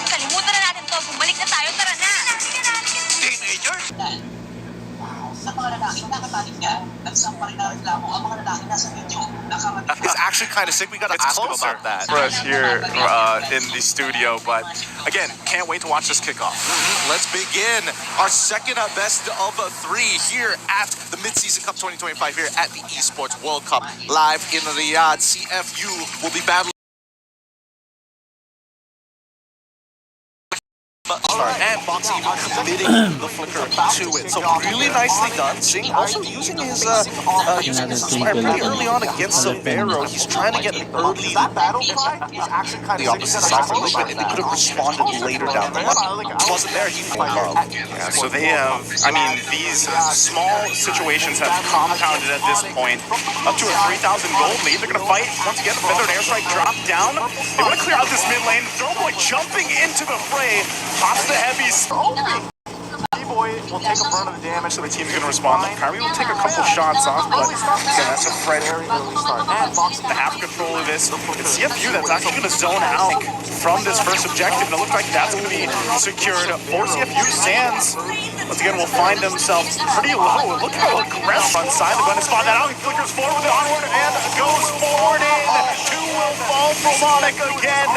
Kalimutan na natin to. Bumalik na tayo. Tara na! Teenager? Sa mga lalaki, nakatalig niya. Nagsang pa rin na reklamo ang mga lalaki nasa video. It's actually kind of sick. We got to ask him about that for us here in the studio. But again, can't wait to watch this kickoff. Let's begin our second best of three here at the Mid-Season Cup 2025 here at the Esports World Cup live in Riyadh. CFU will be battling. And Boxy even committing the flicker to it. So really nicely done. Singh also using his smart pretty early on against Severo. He's trying to get an early battle cry. He's actually kind of the opposite side for a little bit, and he could have responded later down the line. He wasn't there. He Yeah, so they have, I mean, these small situations have compounded at this point up to a 3,000 gold lead. They're going to fight once again. The feathered airstrike drop down. They want to clear out this mid lane. Throwboy jumping into the fray. Pops the heavies. Boy will take a burn of the damage, So the team's going to respond. Kyrie will take a couple shots off, but again, that's a Fred. The half control of this. It's CFU that's actually going to zone out from this first objective, and it looks like that's going to be secured for CFU. Sands, once again, will find themselves pretty low. Look how aggressive on side. They're going to spot that out. He flickers forward with the onward and goes forward in. Two will fall for Monic again.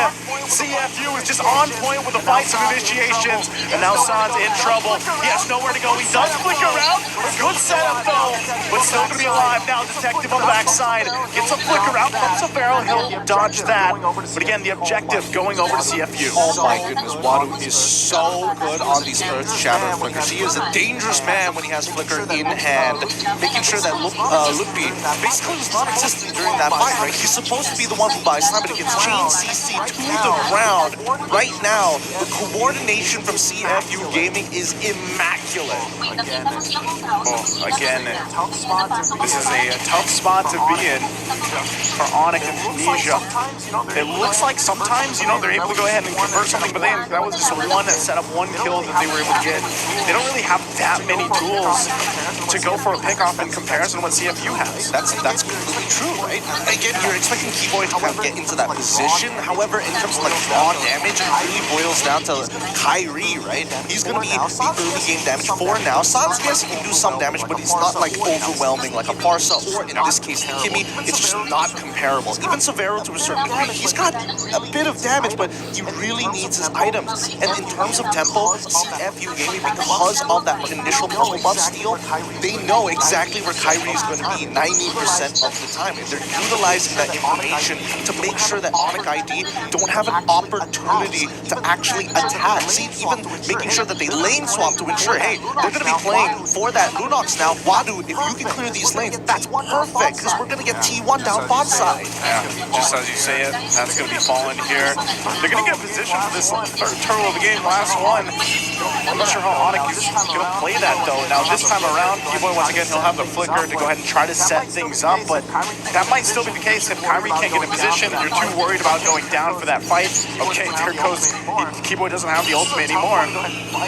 CFU is just on point with the fights and initiations, and now Sands in trouble. He has nowhere to go. He does flicker out. Good setup though, but still gonna be alive now. Detective on the backside gets a flicker out from Severo. He'll dodge that. But again, the objective going over to CFU. Oh my goodness, Wadu is so good on these Earth Shatter flickers. He is a dangerous man when he has flicker in hand, making sure that Lupi basically was non-existent during that fight, right? He's supposed to be the one who buys time, but he gets chain CC to the ground. Right now, the coordination from CFU Gaming is immaculate. Again, this is a tough spot to be in for Onyx and Tunisia. It looks like sometimes, they're able to go ahead and convert something, but that was just one set up, one kill that they were able to get. They don't really have that many tools to go for a pickoff in comparison to what CFU has. That's completely true, right? Again, you're expecting Keyboy to kind of get into that position. However, in terms of like raw damage, it really boils down to Kyrie, right? He's going to be the early game damage for now. Sans, yes, he can do some damage, but he's not like overwhelming like a Parsa or in this case Kimmy. It's just not comparable. Even Severo to a certain degree, he's got a bit of damage, but he really needs his items. And in terms of tempo, CFU Gaming, because of that initial purple buff steal, they know exactly where Kyrie is going to be 90% of the time. And they're utilizing that information to make sure that Onyx ID don't have an opportunity to actually attack. See, even making sure that they lane swap to ensure, hey, they're going to be playing for that Lunox now. Wadu, if you can clear these lanes, that's perfect, because we're going to get T1 down bot side. Yeah, just as you say it, that's going to be falling here. They're going to get a position for this third turtle of the game, last one. I'm not sure how Onyx is going to play that, though. Now, this time around, Keyboy, once again, he'll have the flicker to go ahead and try to set things up, but that might still be the case if Kyrie can't get in position and you're too worried about going down for that fight. Okay, there goes, Keyboy doesn't have the ultimate anymore.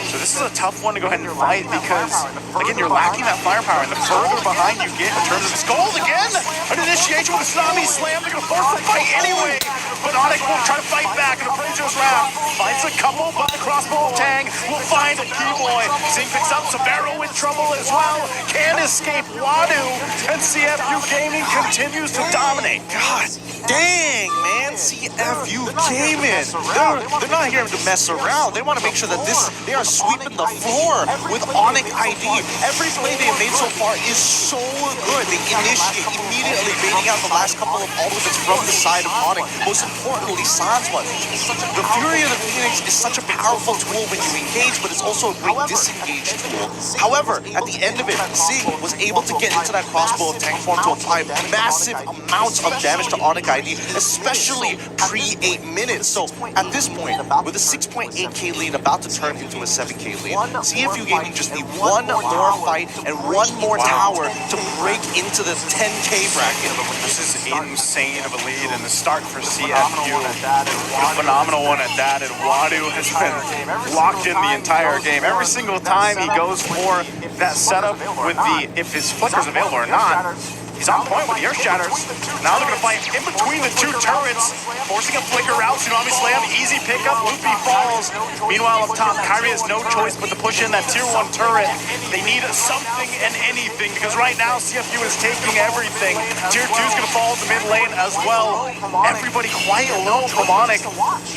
So this is a tough one to go ahead and fight because, again, you're lacking that firepower, and the further behind you get in terms of gold again, an initiation with a Tsunami Slam, they're going to force the fight anyway, but Onyx will try to fight back, and Appraiser's Wrath finds a couple, but crossbow tang will find Keyboy. Zing picks up Sabero in trouble as well. Can't escape Wadu, and CFU Gaming continues to dominate. God dang, man. CFU Gaming. They're not here to mess around. They want to make sure that they are sweeping the floor with Onyx ID. Every play they have made so far is so good. They initiate immediately, baiting out the last couple of ultimates from the side of Onyx. Most importantly, Sans one. The Fury of the Phoenix is such a powerful tool when you engage, but it's also a great disengage tool. However, at the end of it, Zing was able to get into that crossbow of tank form to apply massive amounts of damage to Onyx ID, especially pre-8 minutes. So at this point, with a 6.8k lead about to turn into a 7k lead, CFU Gaming just need one more fight and one more tower to break into the 10k bracket. This is insane of a lead in the start for CFU. A phenomenal one at that, and Wadu has been locked in the entire game. Every single time he goes for that setup with if his flicker's available or not, he's on point with the Earth Shatters. Now they're going to fight in between the two turrets, forcing a flicker out. Tsunami Slam, easy pickup. Loopy falls. Meanwhile, up top, Kyrie has no choice but to push in that tier 1 turret. They need something and anything, because right now CFU is taking everything. Tier 2 is going to fall to mid lane as well. Everybody quite low from Onyx.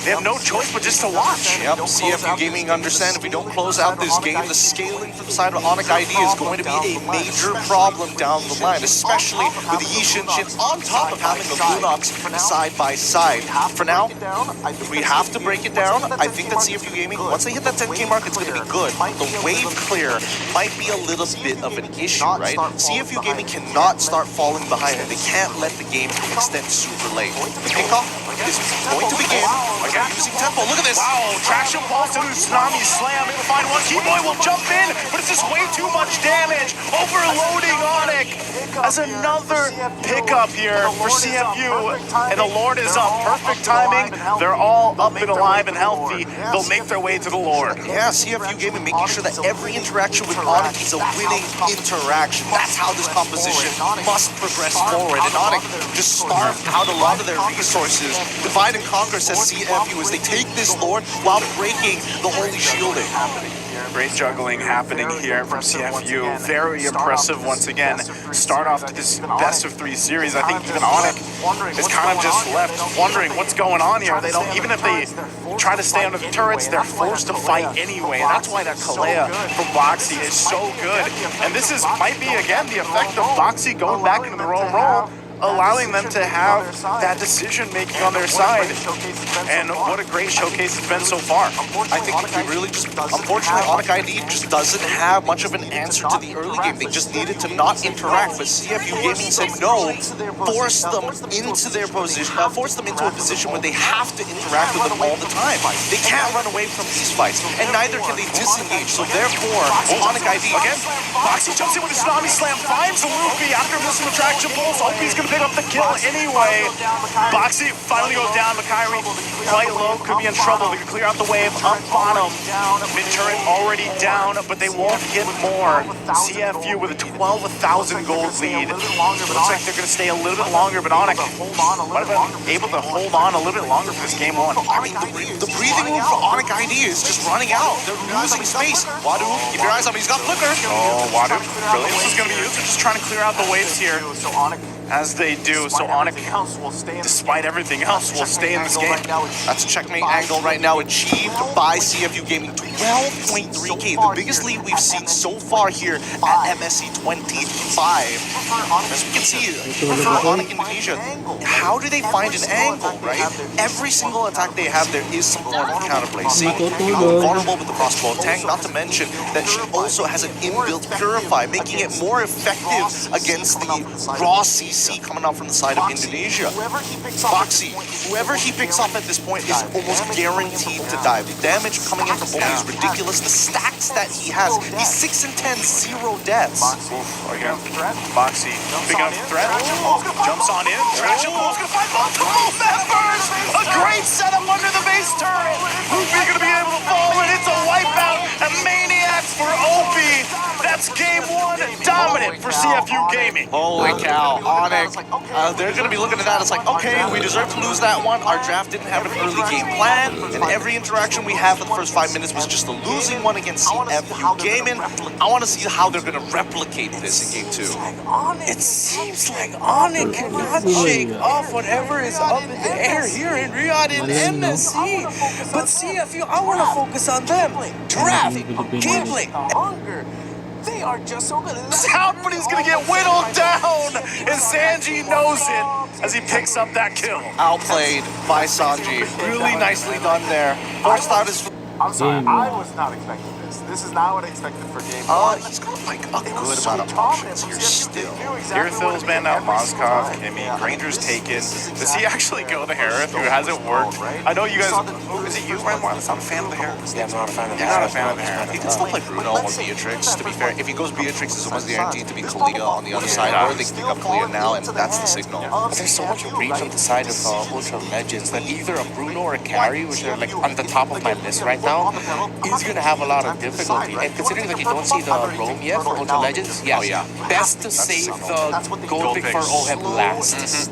They have no choice but just to watch. Yep, CFU Gaming understand if we don't close out this game, the scaling from the side of Onyx ID is going to be a major problem down the line, especially with the Yishin Shin on top of having the Lunox side by side. For now, if we have to break it down, I think that CFU Gaming, once they hit that 10k mark, it's going to be good. The wave clear might be a little bit of an issue, right? CFU Gaming cannot start falling behind, and they can't let the game extend super late. The kickoff is going to begin again using tempo. Look at this. Wow, traction pulse into Tsunami Slam. They can find one. Keyboy will jump in, but it's just way too much damage. Overloading Onyx as another pickup here for CFU. And the Lord is up. Perfect timing. They're all up and alive and healthy. They'll make their way to the Lord. Yeah, CFU Gaming making sure that every interaction with Onyx is a winning interaction. That's how this composition must progress forward. And Onyx just starved out a lot of their resources. Divide and Conquer, says CFU, as they take this Lord while breaking the Holy Shielding. Great juggling happening here from CFU. Very impressive once again. Start off to this best of 3 series. I think even Onyx is kind of just left wondering what's going on here. They don't, even if they try to stay under the turrets, they're forced to fight anyway. And that's why that Kalea from Boxy is so good. And this might be again the effect of Boxy going back into their own role, allowing them to have that decision-making on their side. And what a great showcase it's been so far. I think we really just, unfortunately, Onyx ID just doesn't have much of an answer to the early game. They just needed to not interact, but CFU Gaming said no, force them into their position, force them into a position where they have to interact with them all the time. They can't run away from these fights, and neither can they disengage, so therefore, Onyx ID... Again, Boxy jumps in with a Tsunami Slam, finds the Luffy after missing the traction pulse. Opie's gonna pick up the kill anyway. Boxy finally goes down, but Kyrie quite low, could be in trouble. They can clear out the wave up bottom. Mid-turret already down, but they won't get more. CFU with a 12,000 gold lead. Looks like they're going to stay a little bit longer, but Onyx might have been able to hold on a little bit longer for this game 1. I mean, the breathing room for Onyx ID is just running out. They're losing space. Wadu, keep your eyes on him. He's got flicker. Oh, Wadu. Brilliance is going to be used. They're just trying to clear out the waves here. As they do, so Onyx, despite everything else, will stay in this game. That's a checkmate angle right now achieved by CFU Gaming. 12.3k, the biggest lead we've seen so far here at MSC 25. As we can see, for Onyx Indonesia, how do they find an angle, right? Every single attack they have, there is some form of counterplay. Seeing vulnerable with the crossbow tank, not to mention that she also has an inbuilt Purify, making it more effective against the raw CC coming out from the side of Indonesia. Boxy, whoever he picks up at this point is almost guaranteed to die. The damage coming in from both is ridiculous. The stacks that he has, he's 6 and 10, 0 deaths. Again, Boxy picking up the threat, jumps on in, traction pulse gonna find multiple members! A great setup under the base turret! Luffy gonna be able to fall, and it's a wipeout, and Maniacs for Opie! That's game 1, dominant for CFU Gaming. Holy cow, Onyx. They're going to be looking at that. It's like, okay, we deserve to lose that one. Our draft didn't have an early game plan, and every interaction we had for the first 5 minutes was just a losing one against CFU Gaming. I want to see how they're going to replicate this in game 2. It seems like Onyx cannot shake off whatever is up in the air here in Riyadh in MSC. But CFU, I want to focus on them. Traffic, gameplay, hunger. They are just so good. Somebody's gonna get whittled down, and Sanji knows it as he picks up that kill. Outplayed by Sanji. Really nicely done there. First out is... I'm sorry, I was not expecting this. This is not what I expected for game 1. He's got like a good amount of options here still. Irithil's banned out, Moskov, Kimmy, Granger's taken. Does he actually go the Harith, who hasn't worked? I know you guys, is it you, Ryan? I'm not a fan of the Harith. Yeah, I'm not a fan of You're not a fan of the Harith. He can still play Bruno or Beatrix, to be fair. If he goes Beatrix, it's almost guaranteed to be Kalia on the other side, or they can pick up Kalia now, and that's the signal. But there's so much reach on the side of Ultra Legends that either a Bruno or a Carry, which are like on the top of my list right now, is going to have a lot of difficulty. And considering that you don't see the roam yet for Ultra Legends, yes, best to save the gold pick for OHEB last.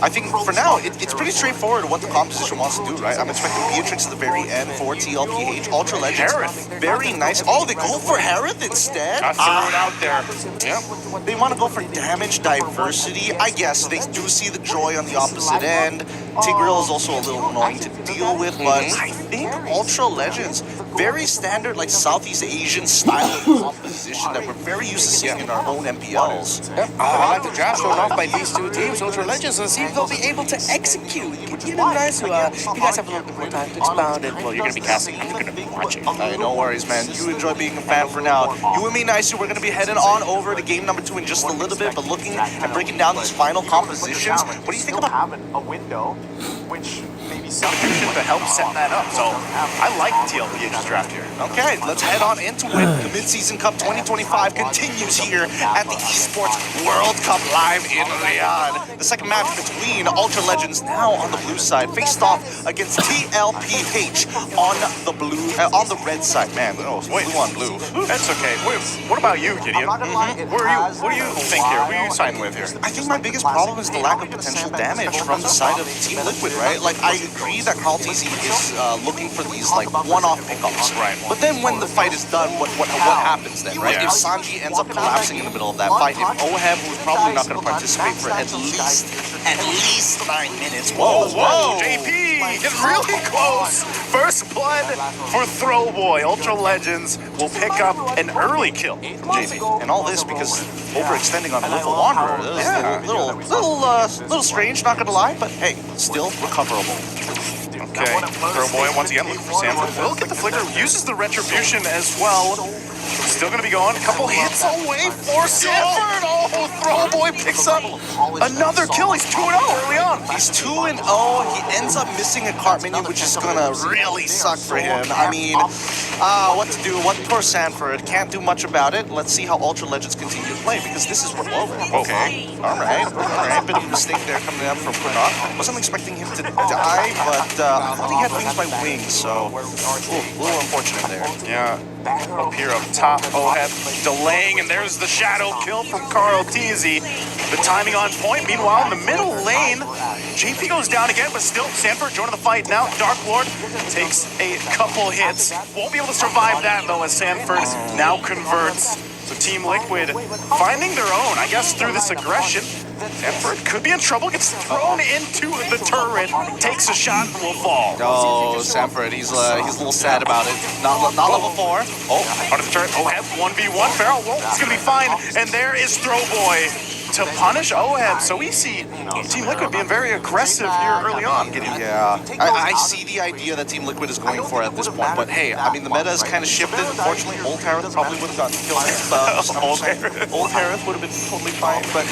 I think for now, it's pretty straightforward what the composition wants to do, right? I'm expecting Beatrix at the very end for TLPH. Ultra Legends, very nice. Oh, they go for Harith instead? I threw it out there. Yep. They want to go for damage diversity. I guess they do see the joy on the opposite end. Tigreal is also a little annoying to deal with, but I think Ultra Legends, very standard like Southeast Asian style of composition that we're very used to seeing in our own MPLs. I like the draft shown off by these two teams, Ultra Legends, and see if they'll be able to execute. It'd be nice to, you guys have a little bit more time to expound it. Well, you're going to be casting, I'm going to be watching. No worries, man. You enjoy being a fan for now. You and me, Nicey, we're going to be heading on over to game number 2 in just a little bit, but looking and breaking down these final compositions. What do you think about having a window, which maybe Substitution to help set that up, so I like TLPH's draft here. Okay, let's head on into it. The Mid-Season Cup 2025 continues here at the Esports World Cup live in Riyadh. The second match between Ultra Legends, now on the blue side, faced off against TLPH on the red side. Man, wait, blue on blue. That's okay. Wait, what about you, Gideon? What do you think here? Who are you signing with here? I think my biggest problem is the lack of potential damage from the side of Team Liquid, right? Like, I agree that Carl TZ is looking for these, like, one-off pickups. Right. But then when the fight is done, what happens then, right? Yeah. If Sanji ends up collapsing in the middle of that fight, if OHEB, who's probably not going to participate for at least 9 minutes. Whoa, JP getting really close. First blood for Throwboy. Ultra Legends will pick up an early kill. JP. And all this because overextending on Willful Wanderer. That was a little strange, not going to lie, but hey, still recoverable. Okay, Throwboy once again looking for Sanford. Will get the flicker, uses the retribution as well. Still gonna be going. A couple hits away for Sanford. Oh, Throwboy picks up another kill. He's 2-0 early on. He's 2-0. He ends up missing a cart menu, which is gonna really suck for him. I mean, what to do? Poor Sanford. Can't do much about it. Let's see how Ultra Legends continue to play, because this is what Okay. All right. Bit of a mistake there coming up from Pranat. Wasn't expecting him to die, but I thought he had wings by wings, so a little unfortunate there. Yeah. Up here up top, OHEB delaying, and there's the shadow kill from Carl TZ. The timing on point. Meanwhile, in the middle lane, JP goes down again, but still Sanford joining the fight now. Dark Lord takes a couple hits. Won't be able to survive that, though, as Sanford now converts. So Team Liquid finding their own, I guess, through this aggression. Sanford could be in trouble, gets thrown into the turret, takes a shot, and will fall. Oh, Sanford, he's a little sad about it. Not level 4. Oh, under the turret, OHEB 1v1. Farrell, it's going to be fine. And there is Throwboy to punish OHEB. So we see Team Liquid being very aggressive here early on. Yeah, I see the idea that Team Liquid is going for at this point, but hey, I mean, the meta has kind of shifted. Unfortunately, Old Harith probably would have gotten killed. Old Harith would have been totally fine, but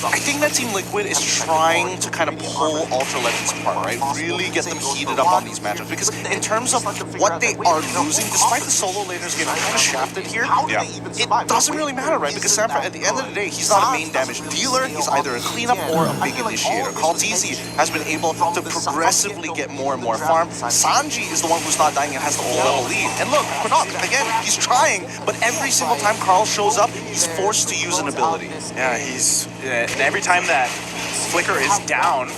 I think that Team Liquid is trying to kind of pull Ultra Legends apart, right? Really get them heated up on these matchups, because in terms of what they are losing, despite the solo laners getting kind of shafted here, it doesn't really matter, right? Because Sanford, at the end of the day, he's not a main damage dealer. He's either a cleanup or a big initiator. Carl TZ has been able to progressively get more and more farm. Sanji is the one who's not dying and has the full level lead. And look, Pranat, again, he's trying, but every single time Carl shows up, he's forced to use an ability. Yeah, and every time that Flicker is down,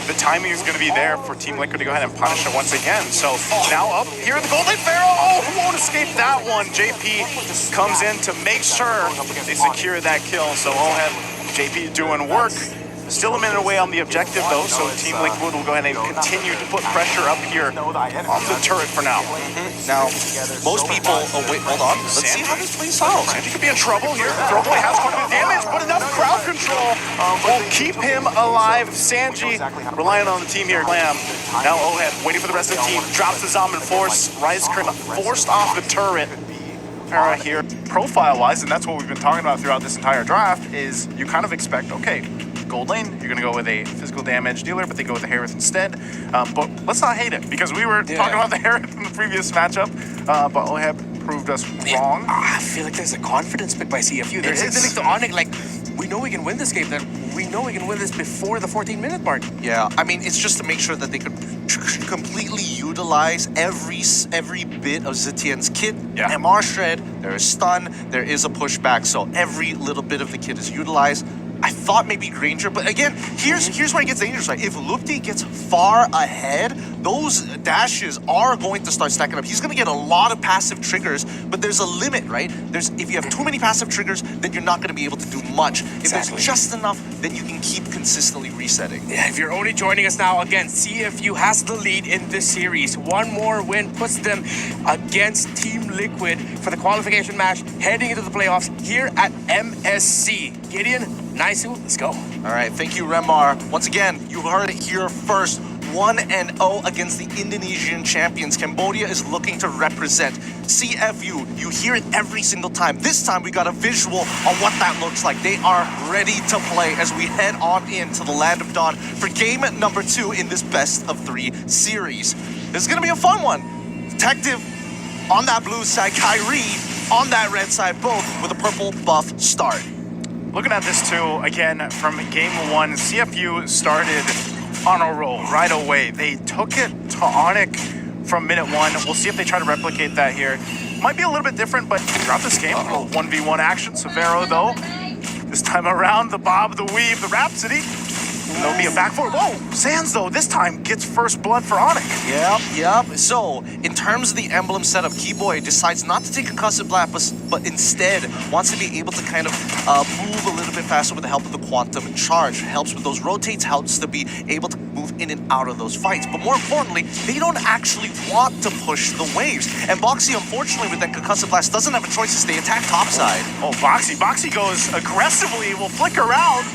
the timing is going to be there for Team Liquid to go ahead and punish it once again. So now up here, the Golden Pharaoh, oh, who won't escape that one? JP comes in to make sure they secure that kill. So Oheb, JP doing work. Still a minute away on the objective though, so Team Liquid will go ahead and continue to put pressure up here on the turret for now. Now, most people, oh wait, hold on. Let's see how this plays out. Sanji could be in trouble here. Throwboy has quite a bit of damage, but enough crowd control will keep him alive. Sanji relying on the team here. Glam. Now Oheb waiting for the rest of the team. Drops the Zombie Force. Rise Crim forced off the turret. Here, profile-wise, and that's what we've been talking about throughout this entire draft, is you kind of expect, okay, gold lane, you're going to go with a physical damage dealer, but they go with the Harith instead. But let's not hate it, because we were talking about the Harith in the previous matchup, but Oheb proved us wrong. I feel like there's a confidence pick by CFU. They're signaling to Onyx, like, we know we can win this game, that we know we can win this before the 14-minute mark. Yeah, I mean, it's just to make sure that they could completely utilize every bit of Zetien's kit. Yeah. MR Shred, there is stun, there is a pushback, so every little bit of the kit is utilized. I thought maybe Granger, but again, here's where it gets dangerous, right? If Lupti gets far ahead, those dashes are going to start stacking up. He's going to get a lot of passive triggers, but there's a limit, right? If you have too many passive triggers, then you're not going to be able to do much. If there's just enough, then you can keep consistently resetting. Yeah, if you're only joining us now, again, CFU has the lead in this series. One more win puts them against Team Liquid for the qualification match heading into the playoffs here at MSC. Gideon, Naisu, let's go. All right, thank you, Remar. Once again, you heard it here first. 1-0 against the Indonesian champions. Cambodia is looking to represent CFU. You hear it every single time. This time we got a visual on what that looks like. They are ready to play as we head on into the Land of Dawn for game number 2 in this best of 3 series. This is going to be a fun one. Detective on that blue side, Kyrie on that red side, both with a purple buff start. Looking at this too, again, from game 1, CFU started on a roll right away. They took it to Onyx from minute 1. We'll see if they try to replicate that here. Might be a little bit different, but throughout this game, a little 1v1 action. Severo, though, this time around, the bob, the weave, the Rhapsody. And there'll be a back forward. Whoa! Sands, though, this time gets first blood for Onyx. Yep. So, in terms of the emblem setup, Keyboy decides not to take concussive blast, but instead wants to be able to kind of move a little bit faster with the help of the quantum charge. Helps with those rotates, helps to be able to move in and out of those fights. But more importantly, they don't actually want to push the waves. And Boxy, unfortunately, with that concussive blast, doesn't have a choice to stay attack topside. Oh, Boxy goes aggressively, will flick around,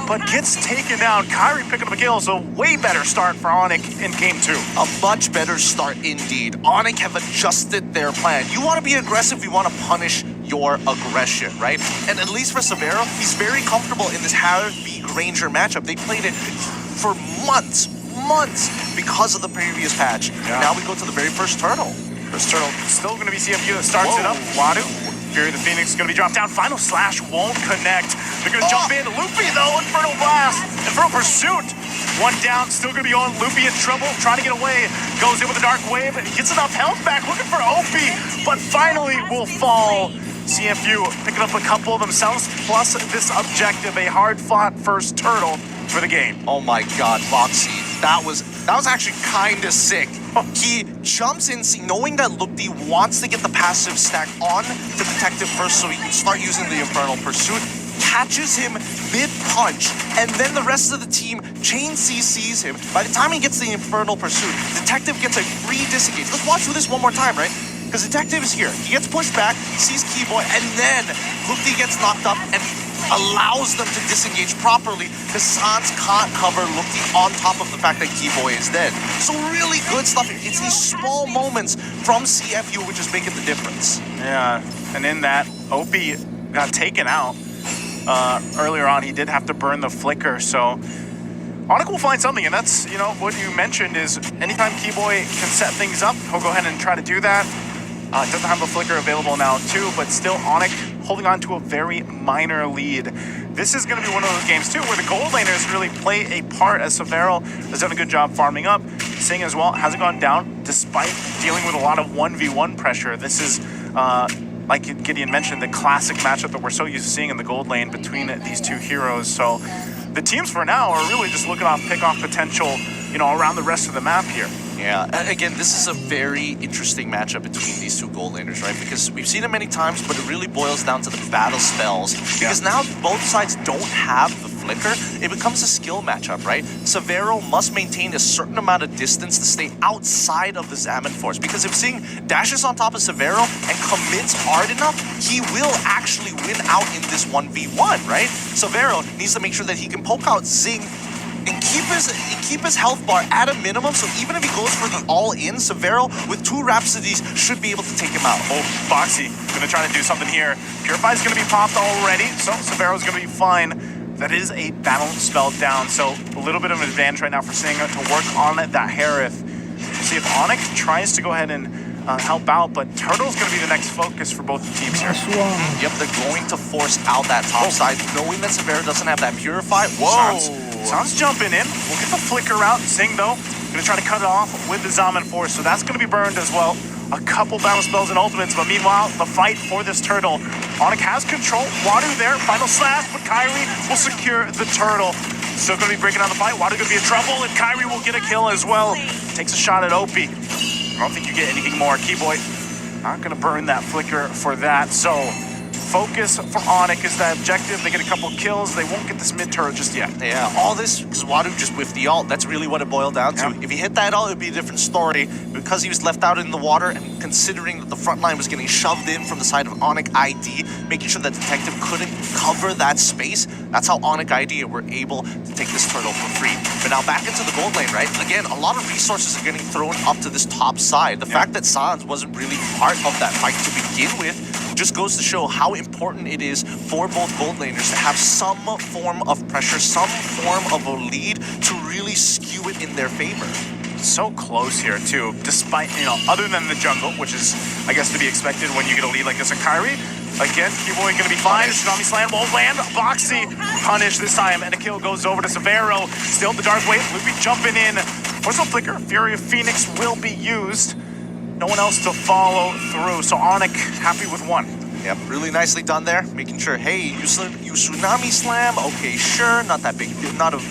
but gets taken down. Kyrie picking up a kill, so way better start for Onyx in game 2. A much better start indeed. Onyx have adjusted their plan. You want to be aggressive, you want to punish your aggression, right? And at least for Severo, he's very comfortable in this Harith v Granger matchup. They played it for months because of the previous patch. Yeah. Now we go to the very first turtle. First turtle still going to be CFU that starts it up. Wadu. Fury the Phoenix is going to be dropped down. Final Slash won't connect. They're going to jump in. Loopy, though, Infernal Blast. Infernal Pursuit. One down, still going to be on. Loopy in trouble, trying to get away. Goes in with a Dark Wave, and he gets enough health back. Looking for Opie, but finally will fall. CFU picking up a couple themselves, plus this objective, a hard-fought first turtle for the game. Oh my God, Boxy. That was actually kind of sick. He jumps in, knowing that Lupti wants to get the passive stack on to Detective first so he can start using the Infernal Pursuit, catches him mid-punch, and then the rest of the team chain CCs him. By the time he gets the Infernal Pursuit, Detective gets a free disengage. Let's watch through this one more time, right? Because Detective is here. He gets pushed back, sees Keyboy, and then Lupti gets knocked up and allows them to disengage properly because Sans can't cover Lupti on top of the fact that Keyboy is dead. So really good stuff. It's these small moments from CFU which is making the difference. Yeah, and in that, Opie got taken out. Earlier on, he did have to burn the flicker, so Onyx will find something, and that's, what you mentioned is anytime Keyboy can set things up, he'll go ahead and try to do that. Doesn't have a flicker available now too, but still Onyx holding on to a very minor lead. This is going to be one of those games too where the gold laners really play a part, as Severo has done a good job farming up. Sing as well hasn't gone down despite dealing with a lot of 1v1 pressure. This is like Gideon mentioned, the classic matchup that we're so used to seeing in the gold lane between these two heroes. So the teams for now are really just looking off pick-off potential, you know, around the rest of the map here. Yeah, again, this is a very interesting matchup between these two gold laners, right? Because we've seen it many times, but it really boils down to the battle spells. Because now both sides don't have the flicker, it becomes a skill matchup, right? Severo must maintain a certain amount of distance to stay outside of the Zaman force. Because if Zing dashes on top of Severo and commits hard enough, he will actually win out in this 1v1, right? Severo needs to make sure that he can poke out Zing and keep his health bar at a minimum, so even if he goes for the all-in, Severo with 2 Rhapsodies should be able to take him out. Oh, Boxy gonna try to do something here. Purify's gonna be popped already, so Severo's gonna be fine. That is a battle spell down, so a little bit of an advantage right now for Singer to work on that Harith. See if Onyx tries to go ahead and help out, but Turtle's gonna be the next focus for both the teams here. Yep, they're going to force out that top side, knowing that Severo doesn't have that Purify. Whoa! San's jumping in. We'll get the flicker out. Zing, though, gonna try to cut it off with the Zaman Force, so that's gonna be burned as well. A couple battle spells and ultimates, but meanwhile, the fight for this turtle. Onyx has control. Wadu there, final slash, but Kyrie will secure the turtle. Still gonna be breaking down the fight. Wadu gonna be in trouble, and Kyrie will get a kill as well. Takes a shot at Opie. I don't think you get anything more. Keyboy not gonna burn that flicker for that, so focus for Onyx is the objective. They get a couple kills. They won't get this mid turret just yet. Yeah, all this because Wadu just whiffed the ult. That's really what it boiled down to. Yeah. If he hit that ult, it would be a different story. Because he was left out in the water and considering that the front line was getting shoved in from the side of Onyx ID, making sure that Detective couldn't cover that space, that's how Onyx ID were able to take this turtle for free. But now back into the gold lane, right? Again, a lot of resources are getting thrown up to this top side. The fact that Sans wasn't really part of that fight to begin with just goes to show how important it is for both gold laners to have some form of pressure, some form of a lead to really skew it in their favor. So close here too, despite, you know, other than the jungle, which is, I guess, to be expected when you get a lead like this. And Kyrie, again, Keyboy gonna be fine. Tsunami Slam won't land. Boxy punished this time, and a kill goes over to Severo. Still the Dark Wave, Loopy jumping in. Force of Flicker, Fury of Phoenix will be used. No one else to follow through, so Onyx happy with one. Yep, really nicely done there, making sure, hey, you Tsunami Slam, okay, sure, not a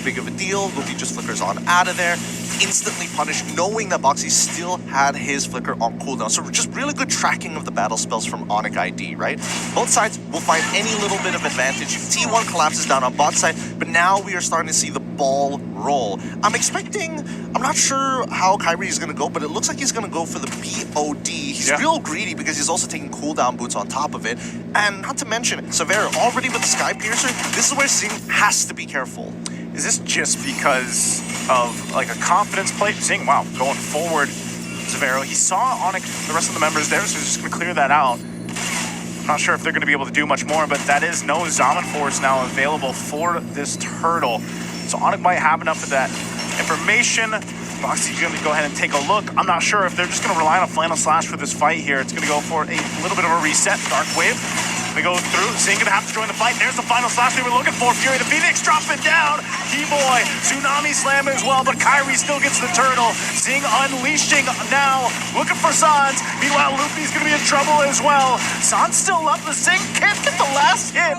big of a deal. Loopy just flickers on out of there, instantly punished, knowing that Boxy still had his flicker on cooldown. So just really good tracking of the battle spells from Onyx ID, right? Both sides will find any little bit of advantage. T1 collapses down on bot side, but now we are starting to see the ball roll. I'm not sure how Kyrie is going to go, but it looks like he's going to go for the BOD. He's real greedy because he's also taking cooldown boots on top of it. And not to mention, Severo already with the Sky Piercer, this is where Zing has to be careful. Is this just because of like a confidence play? Zing, wow, going forward, Severo. He saw Onyx, the rest of the members there, so he's just going to clear that out. I'm not sure if they're going to be able to do much more, but that is no Zaman Force now available for this turtle. So Onyx might have enough of that information. Boxy's going to go ahead and take a look. I'm not sure if they're just going to rely on a Final Slash for this fight here. It's going to go for a little bit of a reset. Dark Wave. They go through. Zing going to have to join the fight. There's the Final Slash they were looking for. Fury the Phoenix dropping down. Keyboy, Tsunami Slam as well, but Kyrie still gets the turtle. Zing unleashing now, looking for Sans. Meanwhile, Luffy's going to be in trouble as well. Sans still up. The Zing can't get the last hit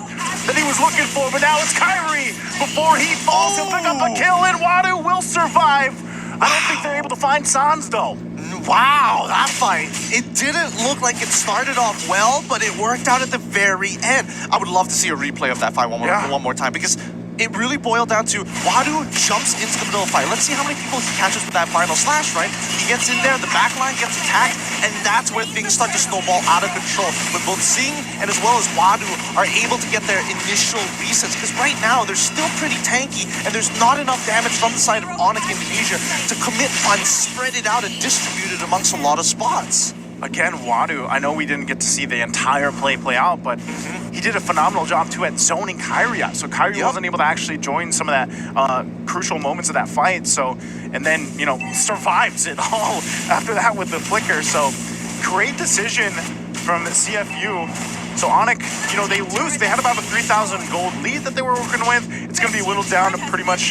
that he was looking for, but now it's Kyrie. Before he falls, he'll pick up a kill, and Wadu will survive. I don't think they're able to find Sans, though. Wow, that fight. It didn't look like it started off well, but it worked out at the very end. I would love to see a replay of that fight one more time, because it really boiled down to Wadu jumps into the middle of the fight. Let's see how many people he catches with that Final Slash, right? He gets in there, the backline gets attacked, and that's where things start to snowball out of control. But both Zing and as well as Wadu are able to get their initial resets, because right now they're still pretty tanky, and there's not enough damage from the side of Onyx Indonesia to commit on spread it out and distribute it amongst a lot of spots. Again, Wadu, I know we didn't get to see the entire play out, but he did a phenomenal job too at zoning Kyrie out. So Kyrie wasn't able to actually join some of that crucial moments of that fight. So, and then, you know, survives it all after that with the flicker. So great decision from CFU. So Onyx, you know, they lose. They had about a 3,000 gold lead that they were working with. It's going to be whittled down to pretty much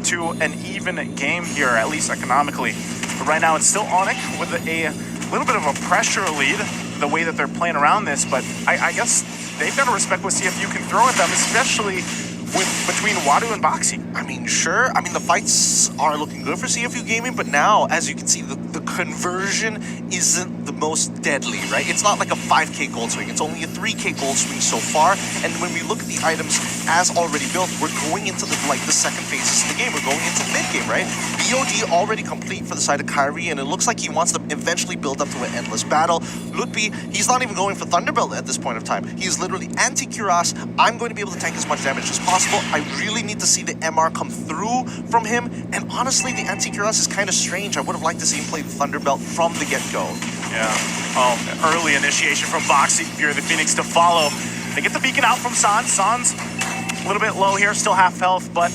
to an even game here, at least economically. But right now it's still Onyx with a little bit of a pressure lead. the way that they're playing around this, but I guess they've got to respect what CFU can throw at them, especially between Wadu and Boxy. I mean, sure. I mean, the fights are looking good for CFU Gaming, but now, as you can see, the conversion isn't the most deadly, right? It's not like a 5K gold swing. It's only a 3K gold swing so far. And when we look at the items as already built, we're going into the second phases of the game. We're going into the mid-game, right? BOD already complete for the side of Kyrie, and it looks like he wants to eventually build up to an endless battle. Lutpi, he's not even going for Thunderbolt at this point of time. He's literally anti-Cuirass. I'm going to be able to tank as much damage as possible. I really need to see the MR come through from him, and honestly, the anti-Cuirass is kind of strange. I would have liked to see him play the Thunderbelt from the get-go. Yeah. Early initiation from Boxy, Fury the Phoenix to follow. They get the beacon out from Sans. Sans, a little bit low here, still half health, but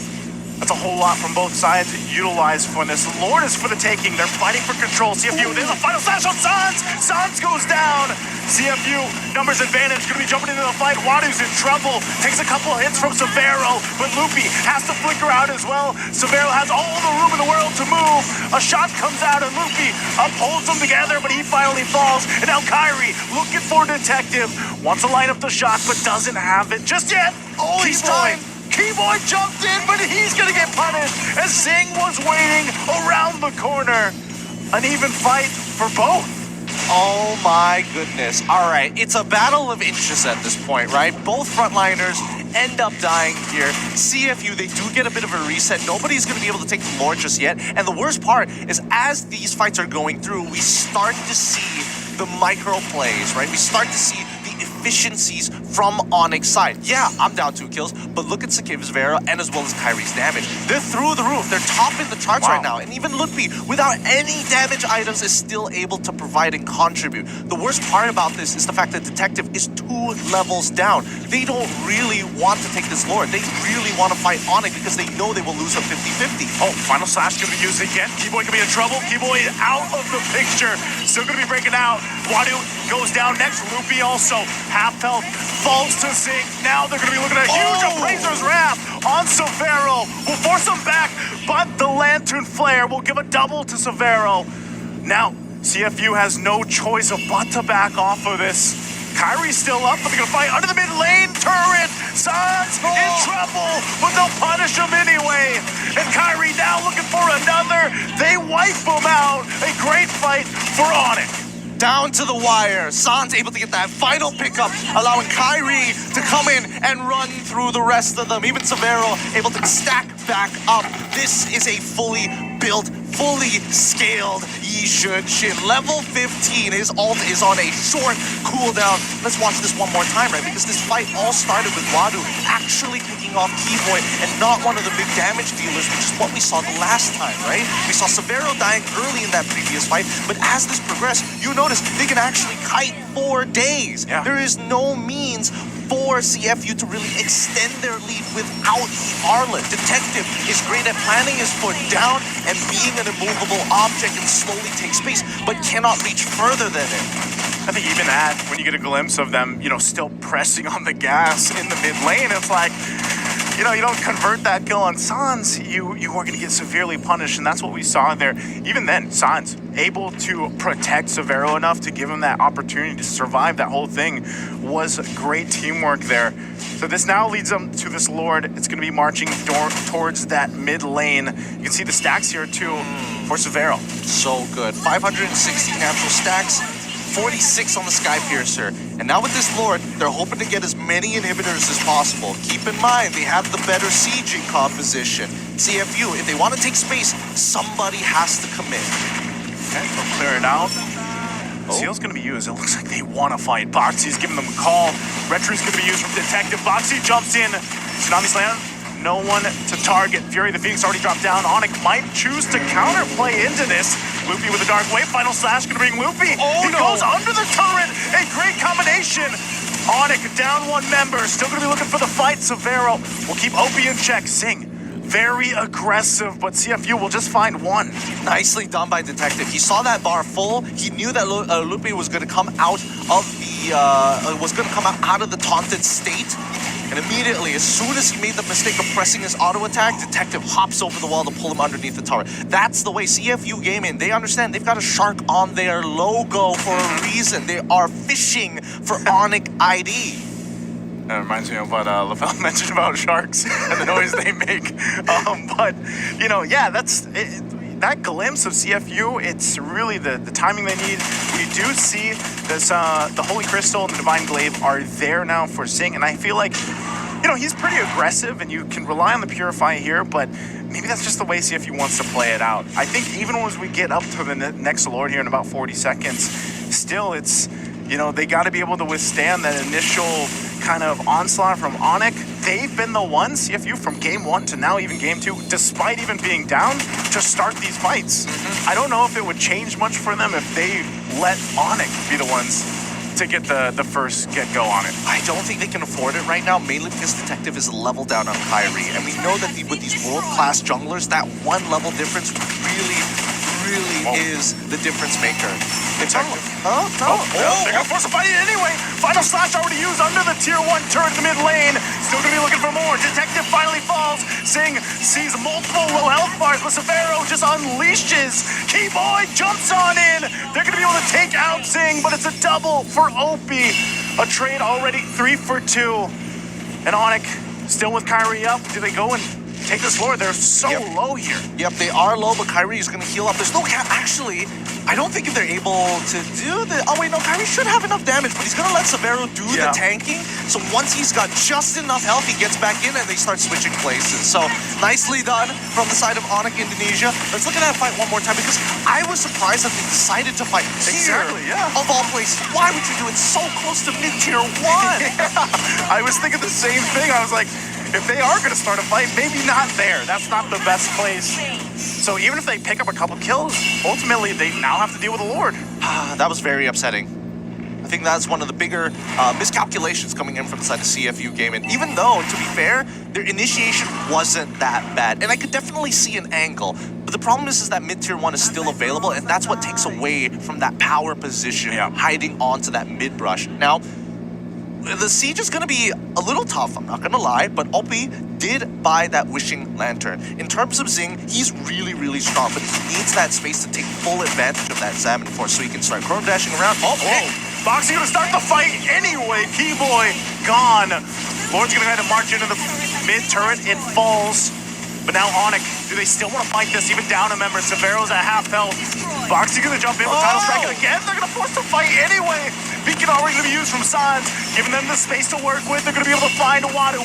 that's a whole lot from both sides utilized for this. Lord is for the taking. They're fighting for control. CFU, there's a final slash on Sans. Sans goes down. CFU, numbers advantage, gonna be jumping into the fight. Wadu's in trouble, takes a couple hits from Severo, but Lupi has to flicker out as well. Severo has all the room in the world to move. A shot comes out and Lupi upholds them together, but he finally falls. And now Kyrie, looking for Detective, wants to line up the shot, but doesn't have it just yet. Oh, he's time. Keyboy jumped in, but he's gonna get punished as Zing was waiting around the corner. An even fight for both. Oh my goodness. All right, it's a battle of inches at this point, right? Both frontliners end up dying here. CFU, they do get a bit of a reset. Nobody's going to be able to take the Lord just yet. And the worst part is as these fights are going through, we start to see the micro plays, right? We start to see the efficiencies from Onyx side. Yeah, I'm down 2 kills, but look at Sakiva's Vera and as well as Kyrie's damage. They're through the roof. They're topping the charts right now. And even Lutpi, without any damage items, is still able to provide and contribute. The worst part about this is the fact that Detective is 2 levels down. They don't really want to take this Lord. They really want to fight Onyx because they know they will lose a 50-50. Oh, final slash gonna be used again. Keyboy gonna be in trouble. Keyboy is out of the picture. Still gonna be breaking out. Wadu goes down next. Lupi also half health. Falls to Zing. Now they're gonna be looking at a huge Appraiser's Wrath on Severo. Will force him back, but the Lantern Flare will give a double to Severo. Now, CFU has no choice but to back off of this. Kyrie's still up, but they're gonna fight under the mid lane turret. Sans in trouble, but they'll punish him anyway. And Kyrie now looking for another. They wipe him out. A great fight for Onyx. Down to the wire. Sans able to get that final pickup, allowing Kyrie to come in and run through the rest of them. Even Severo able to stack back up. This is a fully built, fully scaled Yi Shun Shin. Level 15. His ult is on a short cooldown. Let's watch this one more time, right? Because this fight all started with Wadu actually picking off Keyboy and not one of the big damage dealers, which is what we saw the last time, right? We saw Severo dying early in that previous fight, but as this progressed, you notice they can actually kite 4 days. Yeah. There is no means for CFU to really extend their lead without the Arlet. Detective is great at planning his foot down and being an immovable object and slowly take space, but cannot reach further than it. I think even that, when you get a glimpse of them, still pressing on the gas in the mid lane, it's like, you don't convert that kill on Sans, you are going to get severely punished, and that's what we saw there. Even then, Sans able to protect Severo enough to give him that opportunity to survive that whole thing was great teamwork there. So this now leads them to this Lord. It's going to be marching towards that mid lane. You can see the stacks here too for Severo. So good. 560 natural stacks, 46 on the Sky Piercer. And now with this Lord, they're hoping to get as many inhibitors as possible. Keep in mind, they have the better sieging composition. CFU, if they want to take space, somebody has to commit. Okay, they'll clear it out. Seal's gonna be used. It looks like they want to fight. Boxy's giving them a call. Retro's gonna be used from Detective. Boxy jumps in. Tsunami Slam, no one to target. Fury the Phoenix already dropped down. Onyx might choose to counterplay into this. Lupi with a dark wave. Final slash gonna bring Lupi. He goes under the turret. A great combination. Onyx down 1 member. Still gonna be looking for the fight. Severo will keep OP in check. Zing, very aggressive, but CFU will just find 1. Nicely done by Detective. He saw that bar full. He knew that Lupi was going to come out of the out of the taunted state, And immediately, as soon as he made the mistake of pressing his auto attack, Detective hops over the wall to pull him underneath the tower. That's the way CFU Gaming, they understand they've got a shark on their logo for a reason. They are fishing for Onyx ID. It reminds me of what Lavelle mentioned about sharks and the noise they make. But, you know, yeah, that's it. That glimpse of CFU, it's really the timing they need. We do see this, the Holy Crystal and the Divine Glaive are there now for Sing, and I feel like, you know, he's pretty aggressive, and you can rely on the Purify here, but maybe that's just the way CFU wants to play it out. I think even as we get up to the next Lord here in about 40 seconds, still it's, you know, they got to be able to withstand that initial kind of onslaught from Onyx. They've been the ones, CFU, from game 1 to now even game 2, despite even being down, to start these fights. I don't know if it would change much for them if they let Onyx be the ones to get the first get-go on it. I don't think they can afford it right now, mainly because Detective is level down on Kyrie. And we know that with these world-class junglers, that one level difference really is the difference maker. Detective. They're gonna force a fight anyway. Final slash already used under the tier 1 turret in the mid lane. Still gonna be looking for more. Detective finally falls. Sing sees multiple low health bars, but Severo just unleashes. Keyboy jumps on in. They're gonna be able to take out Sing, but it's a double for Opie. A trade already 3 for 2. And Onyx still with Kyrie up. Do they go and take this Lord? They're so low here. Yep, they are low, but Kyrie is going to heal up. There's no cap. Actually, I don't think if they're able to do the... Oh, wait, no, Kyrie should have enough damage, but he's going to let Severo do the tanking. So once he's got just enough health, he gets back in and they start switching places. So nicely done from the side of Onyx Indonesia. Let's look at that fight one more time, because I was surprised that they decided to fight here. Exactly, yeah. Of all places. Why would you do it so close to mid-tier 1? I was thinking the same thing. I was like, if they are going to start a fight, maybe not there. That's not the best place. So even if they pick up a couple kills, ultimately they now have to deal with the Lord. That was very upsetting. I think that's one of the bigger miscalculations coming in from the side of CFU Gaming. Even though, to be fair, their initiation wasn't that bad. And I could definitely see an angle. But the problem is that mid-tier 1 is still available, and that's what takes away from that power position hiding onto that mid-brush. Now, the siege is going to be a little tough, I'm not going to lie, but Opie did buy that Wishing Lantern. In terms of Zing, he's really strong, but he needs that space to take full advantage of that Examine Force so he can start chrome dashing around. Boxy gonna start the fight anyway. Keyboy gone. Lord's gonna try to march into the mid turret. It falls. But now Onyx, do they still want to fight this? Even down a member. Severo's at half health. Boxy gonna jump in with title strike again. They're gonna force the fight anyway. Beacon already gonna be used from Sans, giving them the space to work with. They're gonna be able to find Wadu.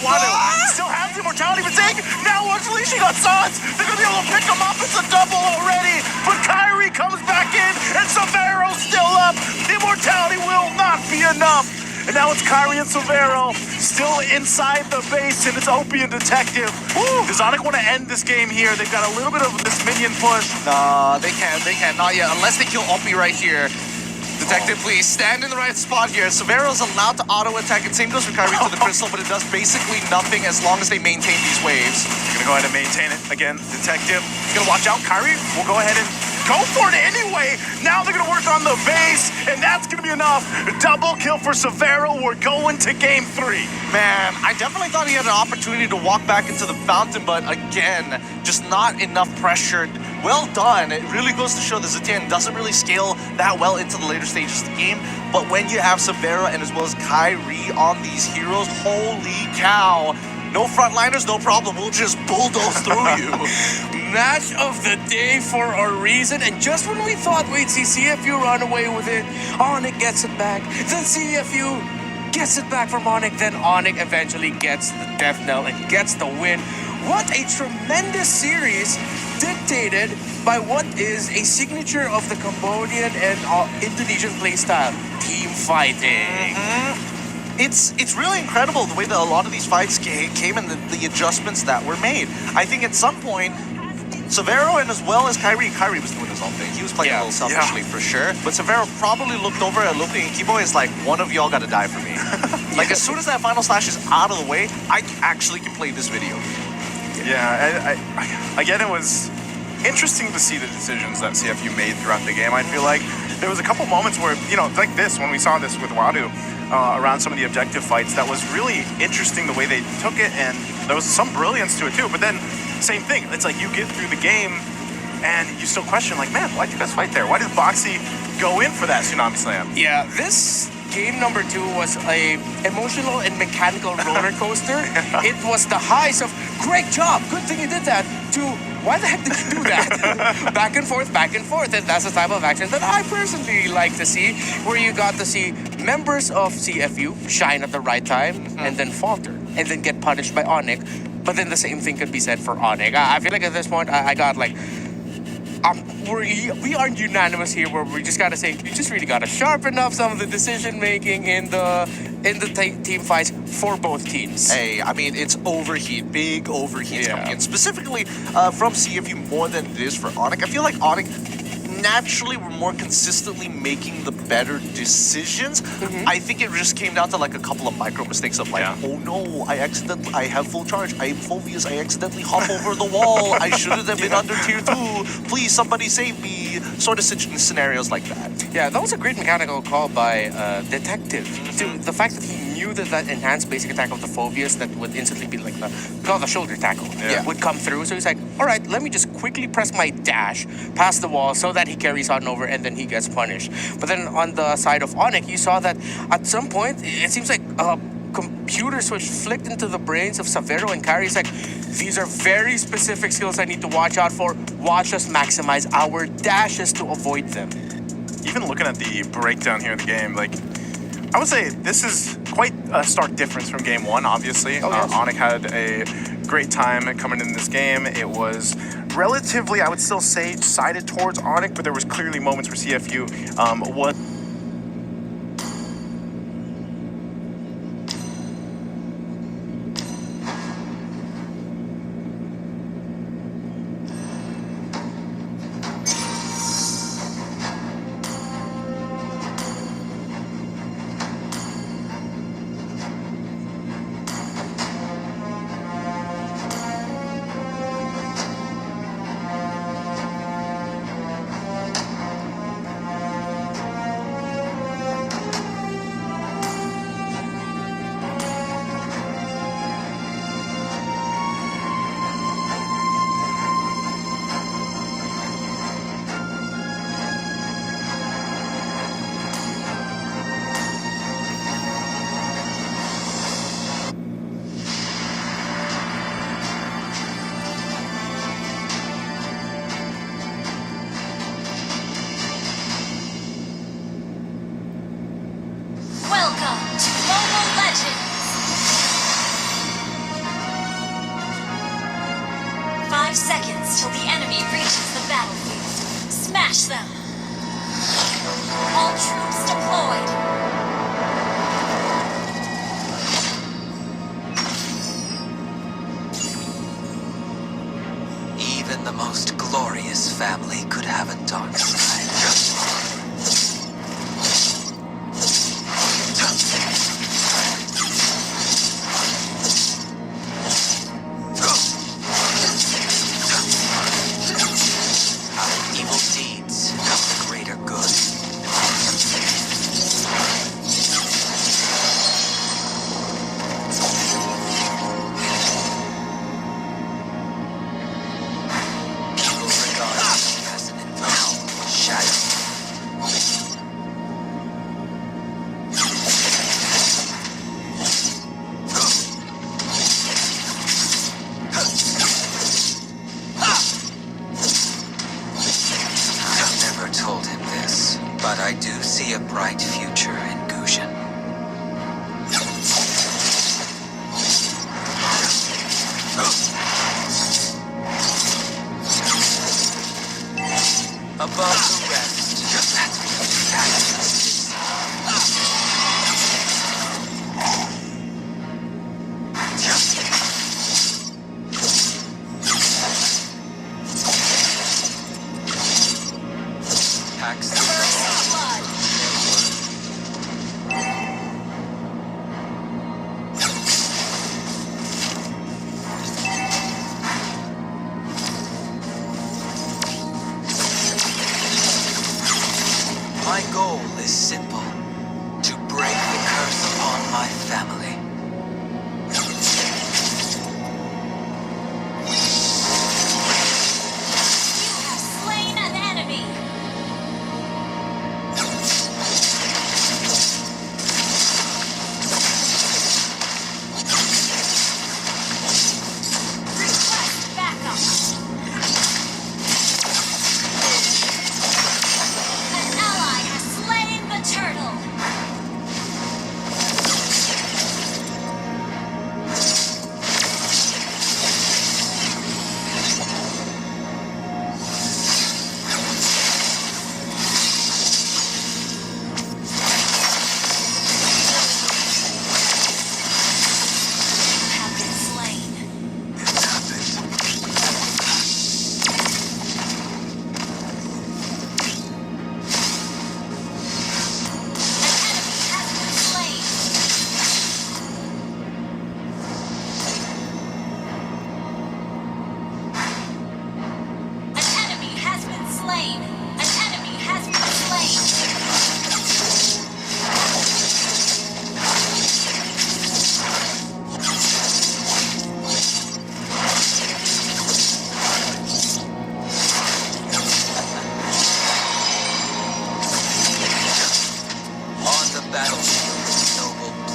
Still has the immortality, but Zing now unleashing on Sans. They're gonna be able to pick him up. It's a double already. But Kyrie comes back in, and Severo's still up. The immortality will not be enough. And now it's Kyrie and Severo still inside the base, and it's Opie and Detective. Does Onyx want to end this game here? They've got a little bit of this minion push. Nah, they can't, not yet, unless they kill Opie right here. Detective, please stand in the right spot here. Severo's allowed to auto-attack, and same goes for Kyrie to the crystal, but it does basically nothing as long as they maintain these waves. Gonna go ahead and maintain it again. Detective, gonna watch out. Kyrie will go ahead and go for it anyway. Now they're gonna work on the base, and that's gonna be enough. Double kill for Severo. We're going to game 3. Man, I definitely thought he had an opportunity to walk back into the fountain, but again, just not enough pressure. Well done. It really goes to show that Zetian doesn't really scale that well into the later stages of the game, but when you have Severo and as well as Kyrie on these heroes, holy cow. No frontliners, no problem. We'll just bulldoze through you. Match of the day for a reason, and just when we thought we'd see CFU run away with it, Onyx gets it back, then CFU gets it back from Onyx, then Onyx eventually gets the death knell and gets the win. What a tremendous series, dictated by what is a signature of the Cambodian and Indonesian playstyle, team fighting. It's really incredible the way that a lot of these fights came and the adjustments that were made. I think at some point, Severo and as well as Kyrie was doing his own thing. He was playing a little selfishly for sure. But Severo probably looked over at Lupi and Keyboy is like, one of y'all gotta die for me. Like as soon as that final slash is out of the way, I actually can play this video. Yeah, again, it was interesting to see the decisions that CFU made throughout the game. I feel like there was a couple moments where, you know, like this, when we saw this with Wadu around some of the objective fights, that was really interesting the way they took it, and there was some brilliance to it too. But then, same thing, it's like you get through the game and you still question, like, man, why did you guys fight there? Why did Boxy go in for that Tsunami Slam? Yeah, this game number 2 was a emotional and mechanical roller coaster. It was the highs of great job, good thing you did that, to why the heck did you do that? Back and forth, and that's the type of action that I personally like to see, where you got to see members of CFU shine at the right time and then falter and then get punished by Onyx. But then the same thing could be said for Onyx. I feel like at this point I got like, we aren't unanimous here, where we just gotta say you just really gotta sharpen up some of the decision making in the team fights for both teams. Hey, I mean, it's overheat, big overheats coming in. Specifically from CFU more than it is for Onyx. I feel like Onyx naturally were more consistently making the better decisions. I think it just came down to like a couple of micro mistakes of like, oh no, I have full charge, I am phobias, I accidentally hop over the wall, I shouldn't have been under tier 2, please somebody save me, sort of scenarios like that. Yeah, that was a great mechanical call by Detective. The fact that he knew that enhanced basic attack of the phobias that would instantly be like the shoulder tackle would come through. So he's like, all right, let me just quickly press my dash past the wall so that he carries on over and then he gets punished. But then on the side of Onyx, you saw that at some point, it seems like a computer switch flicked into the brains of Savero and Kari. It's like, these are very specific skills I need to watch out for. Watch us maximize our dashes to avoid them. Even looking at the breakdown here in the game, like, I would say this is quite a stark difference from game 1, obviously. Onyx had a great time coming in this game. It was relatively, I would still say, sided towards Onyx, but there was clearly moments where CFU was... Welcome to Mobile Legends! 5 seconds till the enemy reaches the battlefield. Smash them! All troops deployed! Even the most glorious family could have a dark side. Evil deeds come to greater good. People regard it as an infernal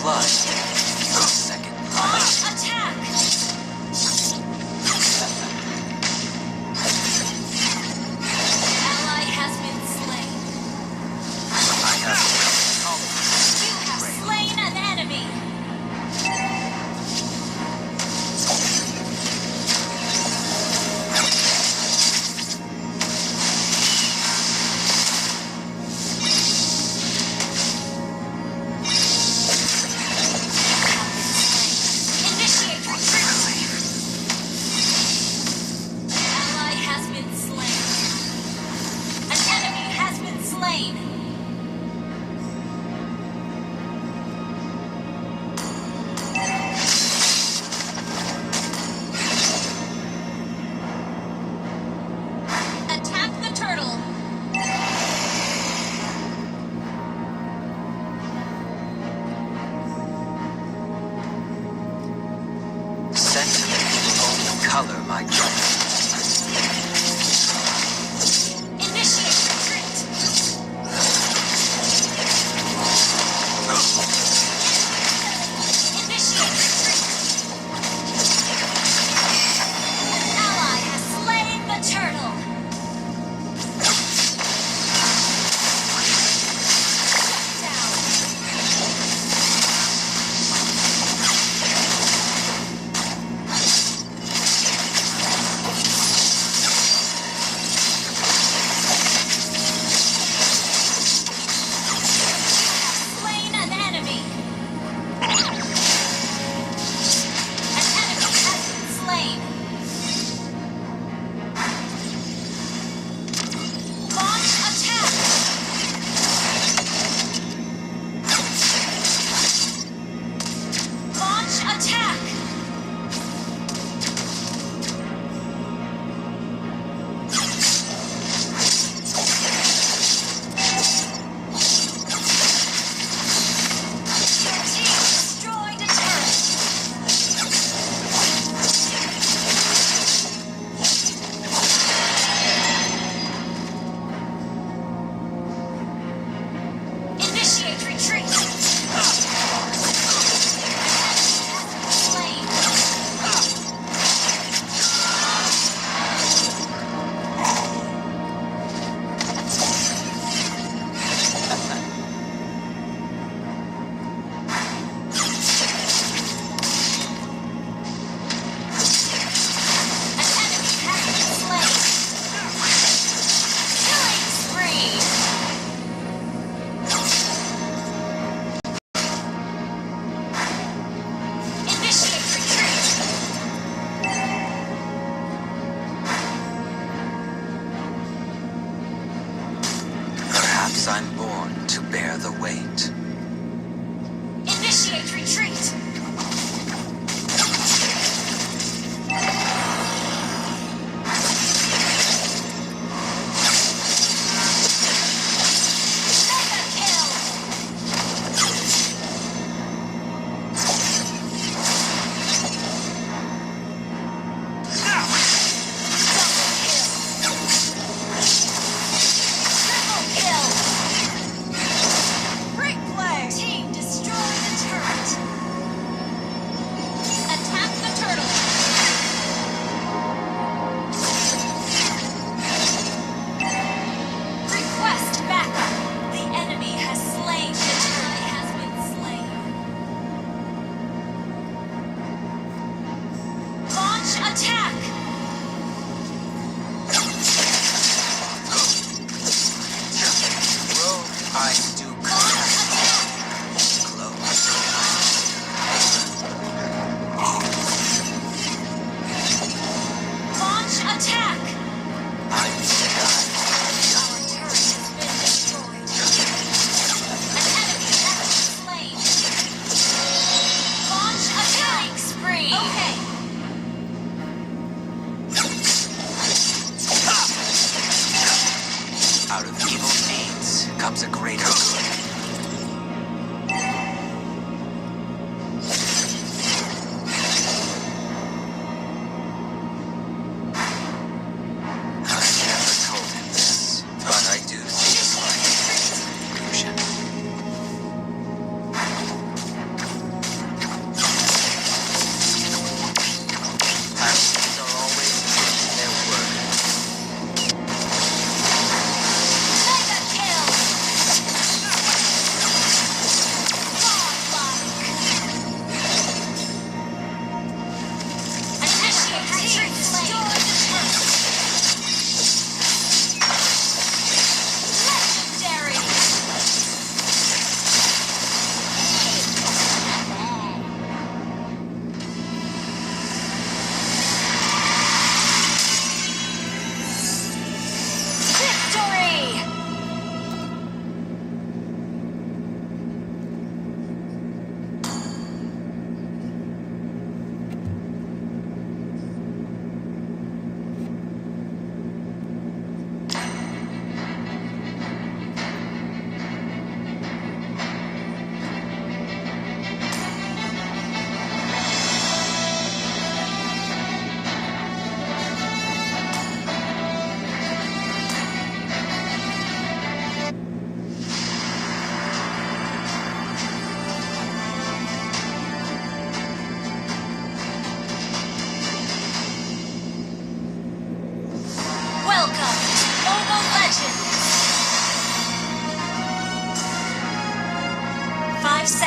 flood. Second Launch attack! Ally has been slain. I have You have slain an enemy. Initiate retreat. Ally has been slain. An enemy has been slain. Attack the turtle. sentiment will only color my judgment. Initiate retreat. Initiate retreat. An ally has slain the turtle. Down.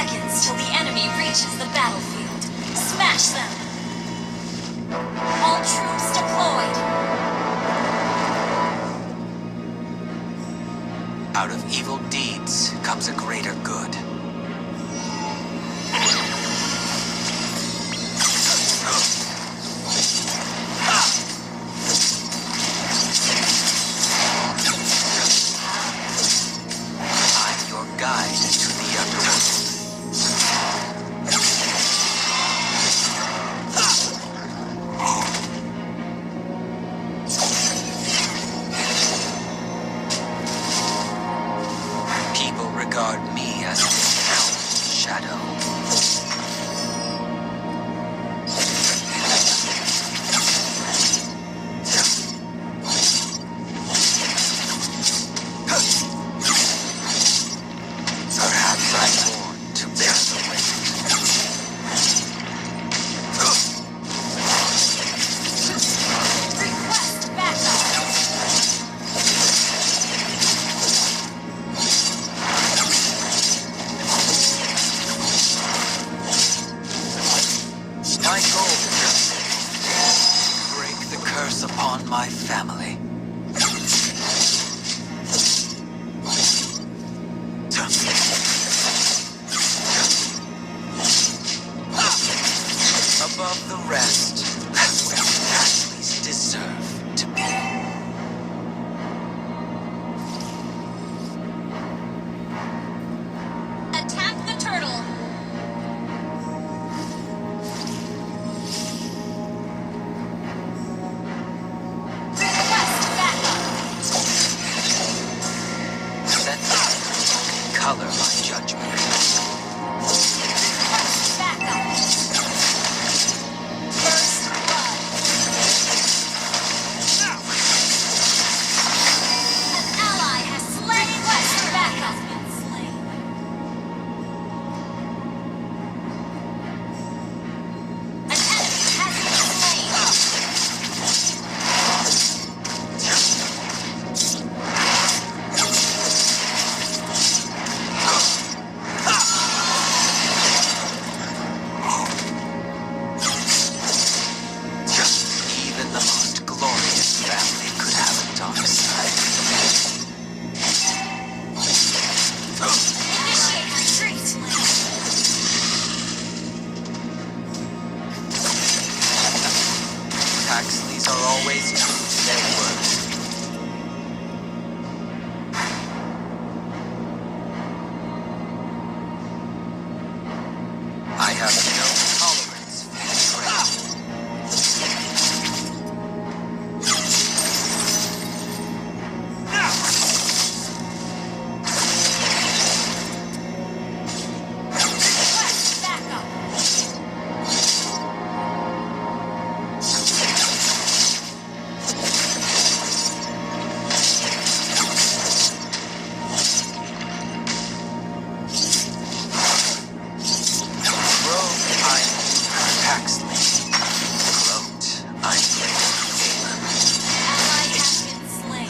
seconds till the enemy reaches the battlefield. Smash them! All troops deployed! Out of evil deeds comes a greater good. I'm your guide to the underworld. People regard me as an infernal shadow. Perhaps I'm born to bear the weight. Request backup! My goal is to break the curse upon my family. Above the rest, that's where the Asleys deserve to be. Attack the turtle! Request backup! Senses color my judgment. Request backup! First blood! An ally has slain! Request backup! Been slain. An enemy has been slain! Even the most glorious family could have a dark side. Initiate retreat! Axleys are always true to their word. I have no tolerance for betrayal. Request backup! Rogue, I'm Paxley. Gloat, I'm Galen. Ally has been slain.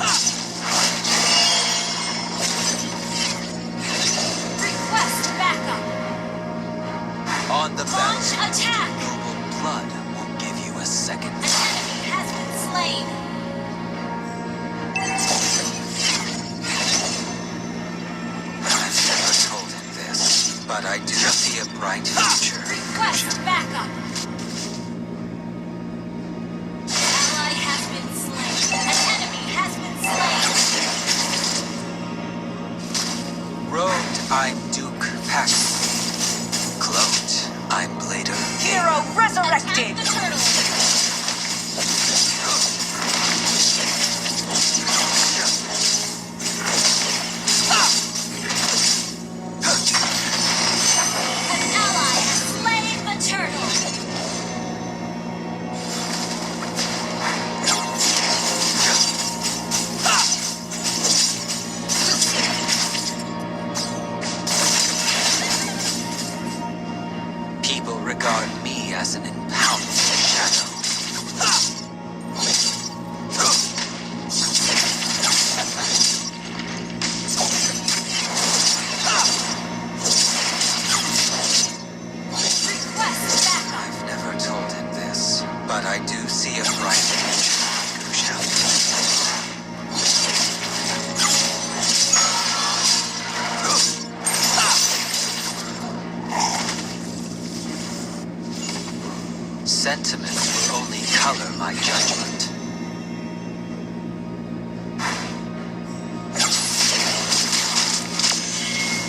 Request backup! On the Launch battlefield, attack! noble blood won't give you a second. An enemy has been slain. I've never told him this, but I do see a bright future. Request backup! Ally has been slain. An enemy has been slain. Rogue, I'm Duke Paxley. Gloat, I'm Blader. Hero Attack resurrected! the turtle! An ally has slain the turtle! People regard me as an impalpable shadow. sentiments will only color my judgment.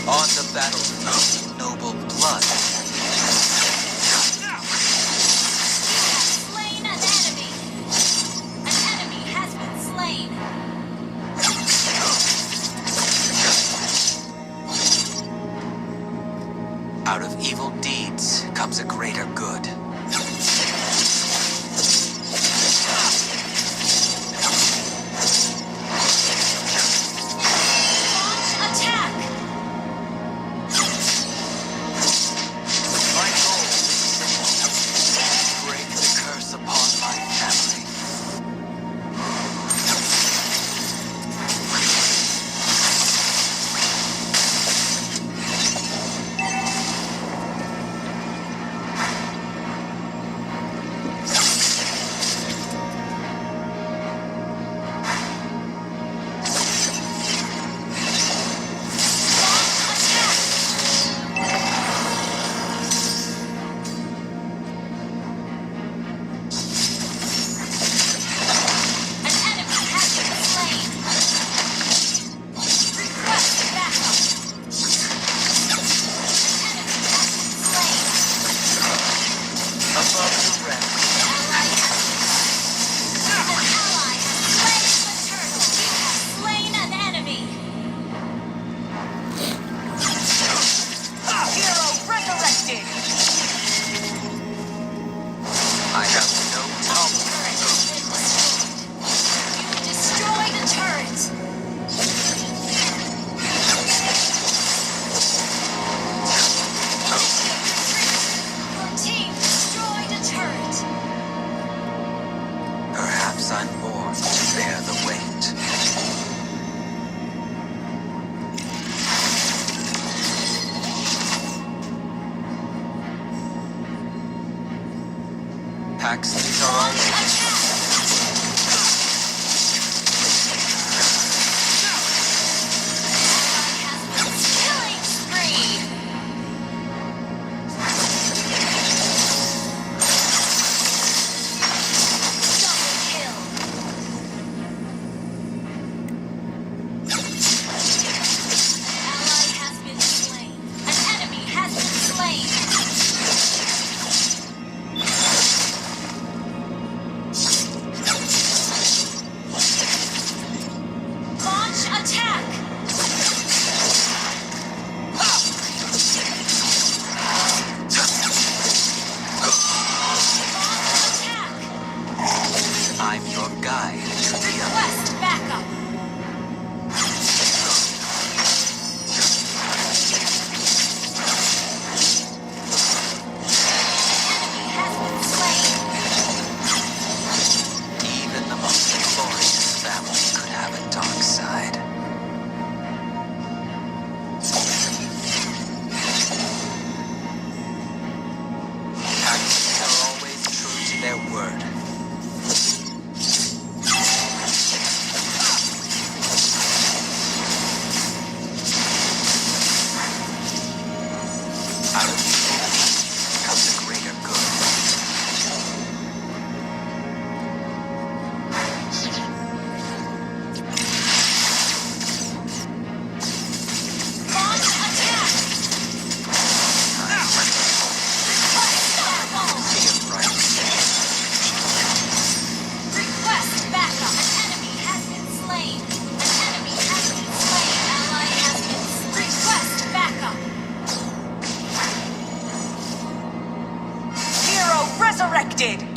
On the battlefield, noble blood. Slain an enemy. An enemy has been slain. Out of evil deeds comes a greater good. Launch attack. My goal is simple. Break the curse upon my family. An enemy has been slain. Request backup. An enemy has been slain. Above the rest. Ally has An ally has slain the turtle. You have slain an enemy. Hero resurrected. I have no tolerance. Turret has been destroyed. You destroyed a turret. Your team destroyed a turret. Perhaps I'm born to bear the weight. Paxton's are Launch always attack. Killing spree. Double kill. Ally has been slain. An enemy has been slain. Launch attack. Launch attack. I'm your guide to the unknown. Request backup. Enemy has been slain. Even the most glorious family could have a dark side. Paxtons are always true to their word. Out of evil deeds comes a greater good. Launch attack. Request fireball. See it right. Request backup. An enemy has been slain. An enemy has been slain. Ally has been slain. Request backup. Hero resurrected!